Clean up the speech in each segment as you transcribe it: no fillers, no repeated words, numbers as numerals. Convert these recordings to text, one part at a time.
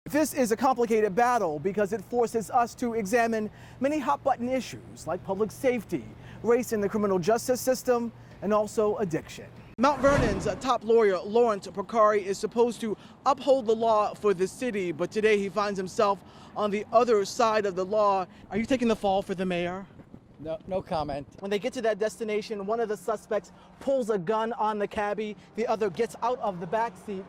This is a complicated battle because it forces us to examine many hot-button issues like public safety, race in the criminal justice system, and also addiction. Mount Vernon's top lawyer, Lawrence Porcari, is supposed to uphold the law for the city, but today he finds himself on the other side of the law. Are you taking the fall for the mayor? No comment. When they get to that destination, one of the suspects pulls a gun on the cabbie, the other gets out of the back seat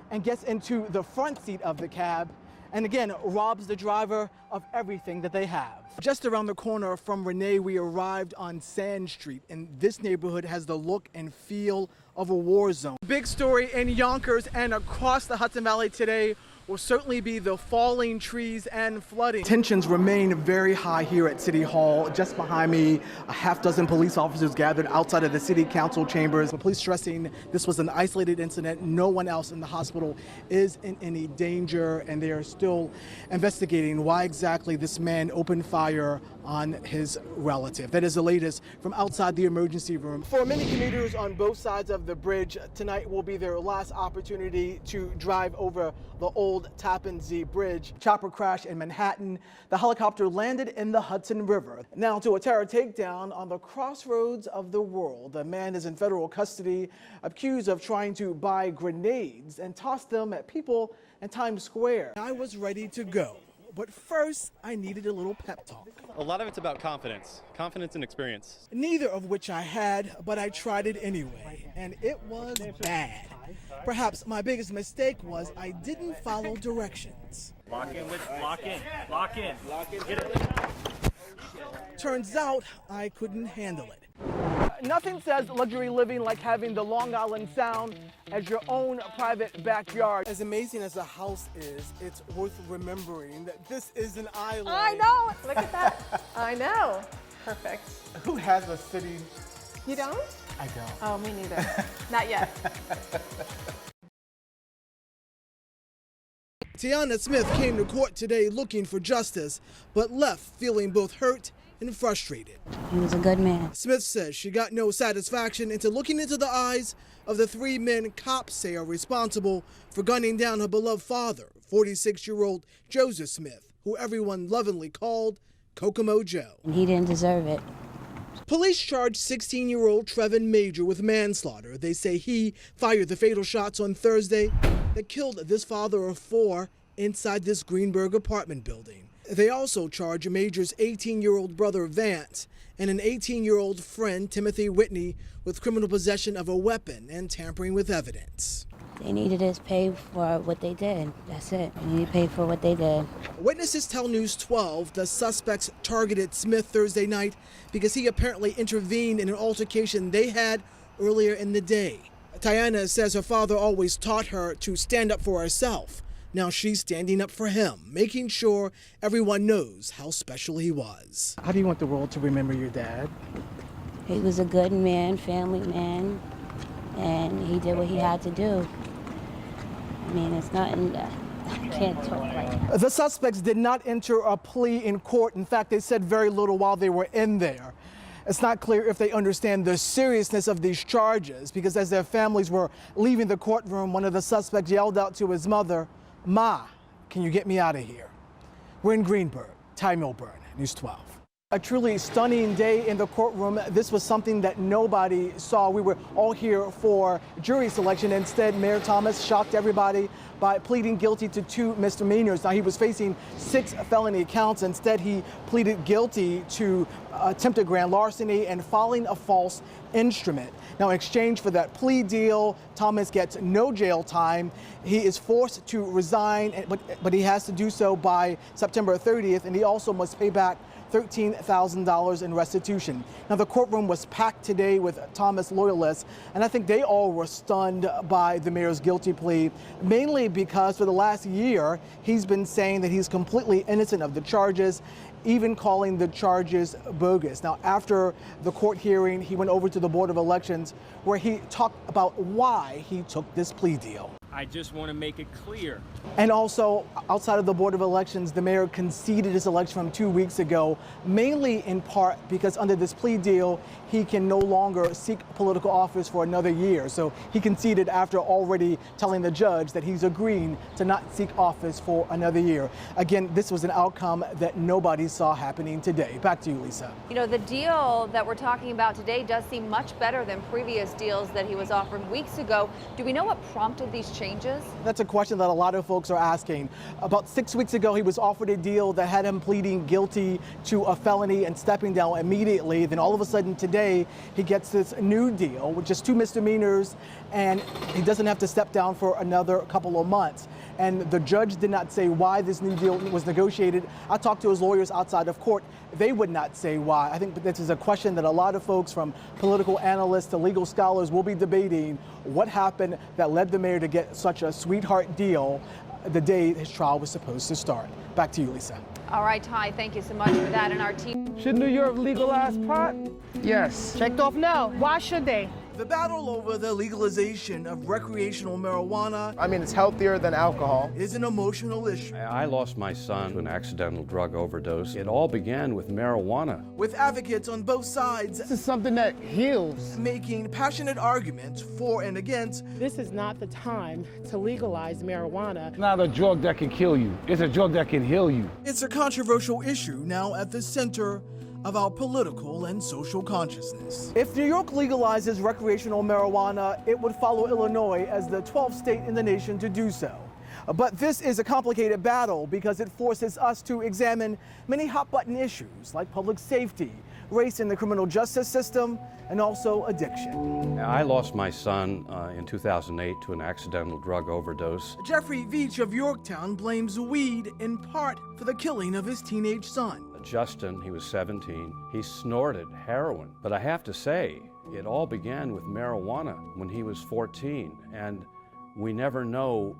and gets into the front seat of the cab, and again, robs the driver of everything that they have. Just around the corner from Renee, we arrived on Sand Street, and this neighborhood has the look and feel of a war zone. Big story in Yonkers and across the Hudson Valley today will certainly be the falling trees and flooding. Tensions remain very high here at City Hall. Just behind me, a half dozen police officers gathered outside of the city council chambers. The police stressing this was an isolated incident. No one else in the hospital is in any danger, and they are still investigating why exactly this man opened fire on his relative. That is the latest from outside the emergency room. For many commuters on both sides of the bridge, tonight will be their last opportunity to drive over the old Tappan Zee Bridge. Chopper crash in Manhattan. The helicopter landed in the Hudson River. Now to a terror takedown on the crossroads of the world. The man is in federal custody, accused of trying to buy grenades and toss them at people in Times Square. I was ready to go, but first I needed a little pep talk. A lot of it's about confidence and experience. Neither of which I had, but I tried it anyway, and it was bad. Perhaps my biggest mistake was I didn't follow directions. Lock in. Get it. Turns out I couldn't handle it. Nothing says luxury living like having the Long Island Sound as your own private backyard. As amazing as the house is, it's worth remembering that this is an island. I know, look at that. I know, perfect. Who has a city? You don't? I don't. Oh, me neither, not yet. Tiana Smith came to court today looking for justice, but left feeling both hurt and frustrated. He was a good man. Smith says she got no satisfaction into looking into the eyes of the three men cops say are responsible for gunning down her beloved father, 46-year-old Joseph Smith, who everyone lovingly called Kokomo Joe. He didn't deserve it. Police charged 16-year-old Trevin Major with manslaughter. They say he fired the fatal shots on Thursday that killed this father of four inside this Greenberg apartment building. They also charge Major's 18-year-old brother Vance and an 18-year-old friend Timothy Whitney with criminal possession of a weapon and tampering with evidence. They needed us pay for what they did. That's it. They need to pay for what they did. Witnesses tell News 12 the suspects targeted Smith Thursday night because he apparently intervened in an altercation they had earlier in the day. Tiana says her father always taught her to stand up for herself. Now she's standing up for him, making sure everyone knows how special he was. How do you want the world to remember your dad? He was a good man, family man, and he did what he had to do. I mean, it's nothing, I can't talk like that. The suspects did not enter a plea in court. In fact, they said very little while they were in there. It's not clear if they understand the seriousness of these charges, because as their families were leaving the courtroom, one of the suspects yelled out to his mother, "Ma, can you get me out of here?" We're in Greenberg. Ty Milburn, News 12. A truly stunning day in the courtroom. This was something that nobody saw. We were all here for jury selection. Instead, Mayor Thomas shocked everybody by pleading guilty to 2 misdemeanors. Now, he was facing 6 felony counts. Instead, he pleaded guilty to attempted grand larceny and filing a false instrument. Now, in exchange for that plea deal, Thomas gets no jail time. He is forced to resign, but he has to do so by September 30th, and he also must pay back $13,000 in restitution. Now, the courtroom was packed today with Thomas loyalists, and I think they all were stunned by the mayor's guilty plea, mainly because for the last year, he's been saying that he's completely innocent of the charges, even calling the charges bogus. Now, after the court hearing, he went over to the Board of Elections where he talked about why he took this plea deal. I just want to make it clear. And also, outside of the Board of Elections, the mayor conceded his election from 2 weeks ago, mainly in part because under this plea deal, he can no longer seek political office for another year. So he conceded after already telling the judge that he's agreeing to not seek office for another year. Again, this was an outcome that nobody saw happening today. Back to you, Lisa. You know, the deal that we're talking about today does seem much better than previous deals that he was offered weeks ago. Do we know what prompted these changes? That's a question that a lot of folks are asking. About 6 weeks ago, he was offered a deal that had him pleading guilty to a felony and stepping down immediately. Then all of a sudden today, he gets this new deal with just 2 misdemeanors, and he doesn't have to step down for another couple of months. And the judge did not say why this new deal was negotiated. I talked to his lawyers outside of court. They would not say why. I think this is a question that a lot of folks, from political analysts to legal scholars, will be debating what happened that led the mayor to get such a sweetheart deal the day his trial was supposed to start. Back to you, Lisa. All right, Ty, thank you so much for that. And our team. Should New York legalize pot? Yes. Checked off no. Why should they? The battle over the legalization of recreational marijuana, I mean, it's healthier than alcohol. is an emotional issue, I lost my son to an accidental drug overdose. It all began with marijuana. with advocates on both sides This is something that heals. making passionate arguments for and against. This is not the time to legalize marijuana. It's not a drug that can kill you. It's a drug that can heal you. It's a controversial issue now at the center of our political and social consciousness. If New York legalizes recreational marijuana, it would follow Illinois as the 12th state in the nation to do so. But this is a complicated battle because it forces us to examine many hot-button issues like public safety, race in the criminal justice system, and also addiction. I lost my son in 2008 to an accidental drug overdose. Jeffrey Veach of Yorktown blames weed in part for the killing of his teenage son. Justin, he was 17, he snorted heroin. But I have to say, it all began with marijuana when he was 14. And we never know,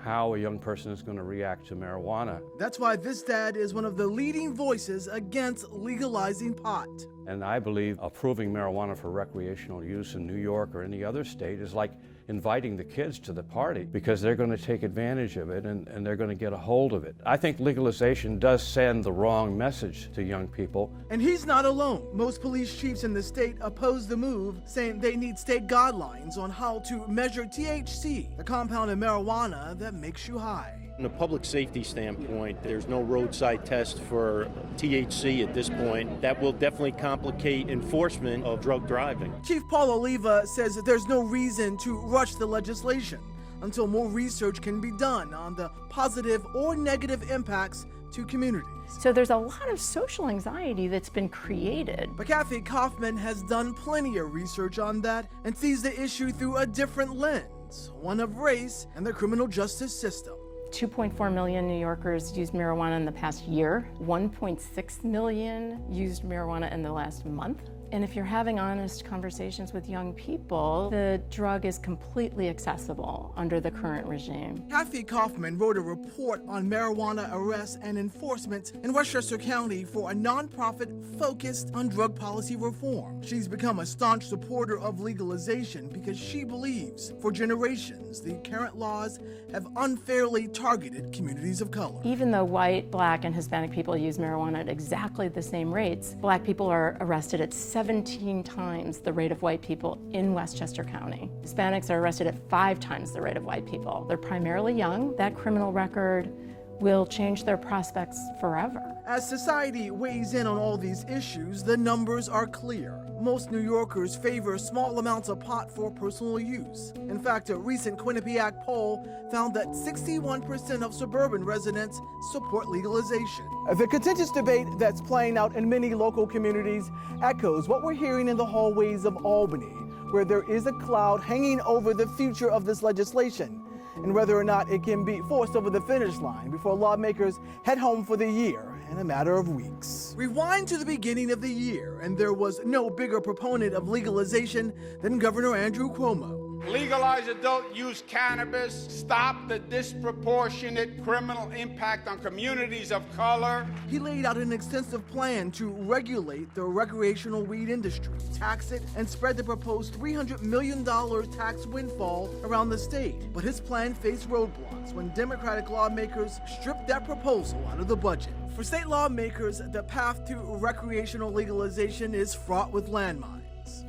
how a young person is going to react to marijuana. That's why this dad is one of the leading voices against legalizing pot. And I believe approving marijuana for recreational use in New York or any other state is like inviting the kids to the party, because they're going to take advantage of it and they're going to get a hold of it. I think legalization does send the wrong message to young people. And he's not alone. Most police chiefs in the state oppose the move, saying they need state guidelines on how to measure THC, the compound in marijuana that makes you high. From a public safety standpoint, there's no roadside test for THC at this point. That will definitely complicate enforcement of drug driving. Chief Paul Oliva says that there's no reason to rush the legislation until more research can be done on the positive or negative impacts to communities. So there's a lot of social anxiety that's been created. But Kathy Kaufman has done plenty of research on that and sees the issue through a different lens, one of race and the criminal justice system. 2.4 million New Yorkers used marijuana in the past year. 1.6 million used marijuana in the last month. And if you're having honest conversations with young people, the drug is completely accessible under the current regime. Kathy Kaufman wrote a report on marijuana arrests and enforcement in Westchester County for a nonprofit focused on drug policy reform. She's become a staunch supporter of legalization because she believes for generations the current laws have unfairly targeted communities of color. Even though white, black, and Hispanic people use marijuana at exactly the same rates, black people are arrested at 17 times the rate of white people in Westchester County. Hispanics are arrested at 5 times the rate of white people. They're primarily young. That criminal record will change their prospects forever. As society weighs in on all these issues, the numbers are clear. Most New Yorkers favor small amounts of pot for personal use. In fact, a recent Quinnipiac poll found that 61% of suburban residents support legalization. The contentious debate that's playing out in many local communities echoes what we're hearing in the hallways of Albany, where there is a cloud hanging over the future of this legislation and whether or not it can be forced over the finish line before lawmakers head home for the year in a matter of weeks. Rewind to the beginning of the year, and there was no bigger proponent of legalization than Governor Andrew Cuomo. legalize adult use cannabis, stop the disproportionate criminal impact on communities of color. He laid out an extensive plan to regulate the recreational weed industry, tax it, and spread the proposed $300 million tax windfall around the state. But his plan faced roadblocks when Democratic lawmakers stripped that proposal out of the budget. For state lawmakers, the path to recreational legalization is fraught with landmines.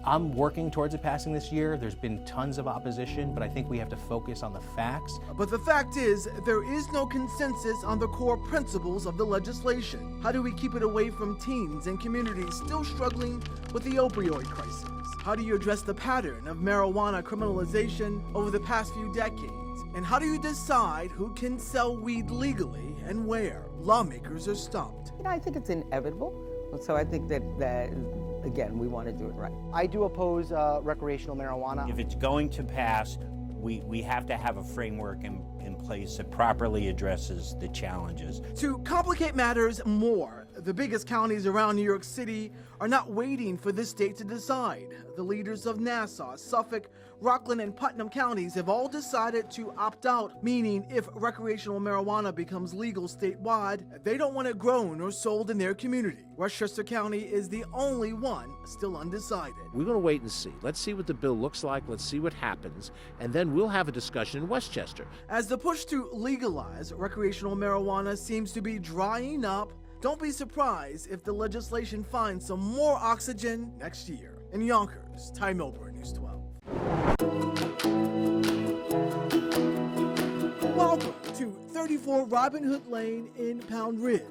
I'm working towards it passing this year. There's been tons of opposition, but I think we have to focus on the facts. But the fact is, there is no consensus on the core principles of the legislation. How do we keep it away from teens and communities still struggling with the opioid crisis? How do you address the pattern of marijuana criminalization over the past few decades? And how do you decide who can sell weed legally and where? Lawmakers are stumped. I think it's inevitable. So I think that again, we want to do it right. I do oppose recreational marijuana. If it's going to pass, we have to have a framework in place that properly addresses the challenges. To complicate matters more, the biggest counties around New York City are not waiting for this state to decide. The leaders of Nassau, Suffolk, Rockland, and Putnam counties have all decided to opt out, meaning if recreational marijuana becomes legal statewide, they don't want it grown or sold in their community. Westchester County is the only one still undecided. We're going to wait and see. Let's see what the bill looks like. Let's see what happens. And then we'll have a discussion in Westchester. As the push to legalize recreational marijuana seems to be drying up, don't be surprised if the legislation finds some more oxygen next year. In Yonkers, Ty Milburn, News 12. Welcome to 34 Robin Hood Lane in Pound Ridge.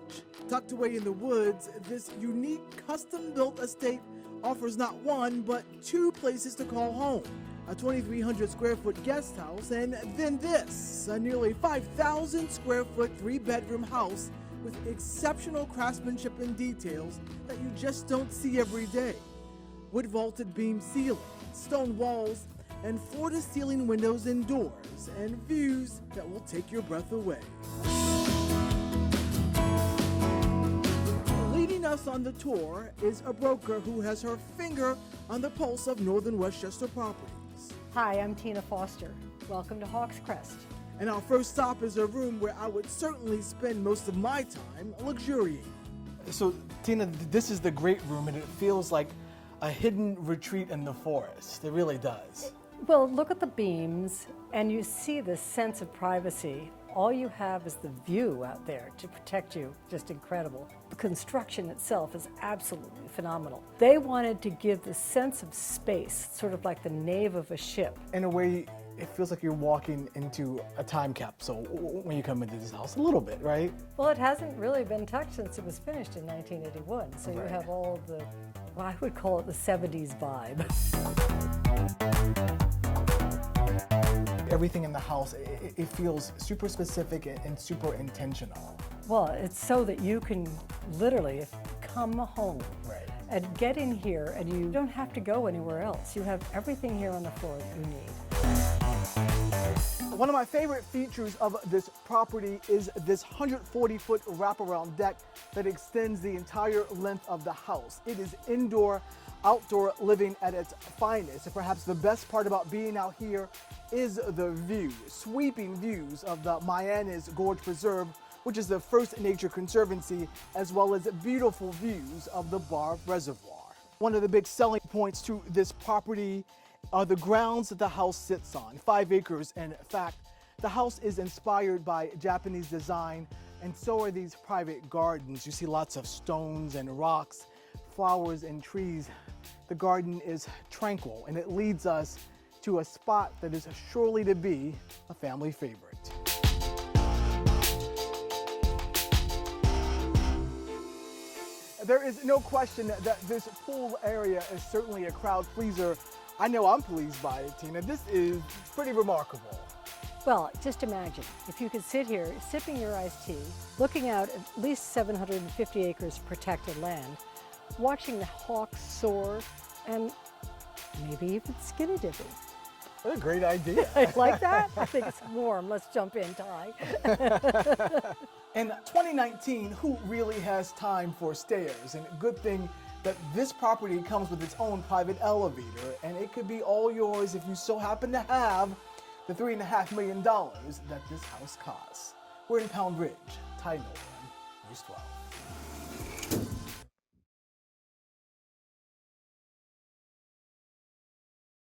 Tucked away in the woods, this unique custom-built estate offers not one, but two places to call home. A 2,300 square foot guest house, and then this, a nearly 5,000 square foot 3-bedroom house with exceptional craftsmanship and details that you just don't see every day. Wood vaulted beam ceiling, stone walls, and floor-to-ceiling windows and doors, and views that will take your breath away. Leading us on the tour is a broker who has her finger on the pulse of Northern Westchester properties. Hi, I'm Tina Foster. Welcome to Hawks Crest. And our first stop is a room where I would certainly spend most of my time luxuriating. So, Tina, this is the great room, and it feels like a hidden retreat in the forest. It really does. Well, look at the beams, and you see this sense of privacy. All you have is the view out there to protect you. Just incredible. The construction itself is absolutely phenomenal. They wanted to give the sense of space, sort of like the nave of a ship. In a way, it feels like you're walking into a time capsule when you come into this house, a little bit, right? Well, it hasn't really been touched since it was finished in 1981, so Right. you have all the, well, I would call it the 70s vibe. Everything in the house, it feels super specific and super intentional. Well, it's so that you can literally come home and get in here, and you don't have to go anywhere else. You have everything here on the floor that you need. One of my favorite features of this property is this 140-foot wraparound deck that extends the entire length of the house. It is indoor, outdoor living at its finest. And perhaps the best part about being out here is the view. Sweeping views of the Mayanes Gorge Preserve, which is the first nature conservancy, as well as beautiful views of the Barb Reservoir. One of the big selling points to this property are the grounds that the house sits on, 5 acres. In fact, the house is inspired by Japanese design, and so are these private gardens. You see lots of stones and rocks, flowers and trees. The garden is tranquil, and it leads us to a spot that is surely to be a family favorite. There is no question that this pool area is certainly a crowd pleaser. I know I'm pleased by it, Tina. This is pretty remarkable. Well, just imagine if you could sit here sipping your iced tea, looking out at least 750 acres of protected land, watching the hawks soar, and maybe even skinny dipping. What a great idea. Like that? I think it's warm. Let's jump in, Ty. In 2019, who really has time for stairs? And good thing that this property comes with its own private elevator, and it could be all yours if you so happen to have the $3.5 million that this house costs. We're in Pound Ridge. Ty Milburn, News 12.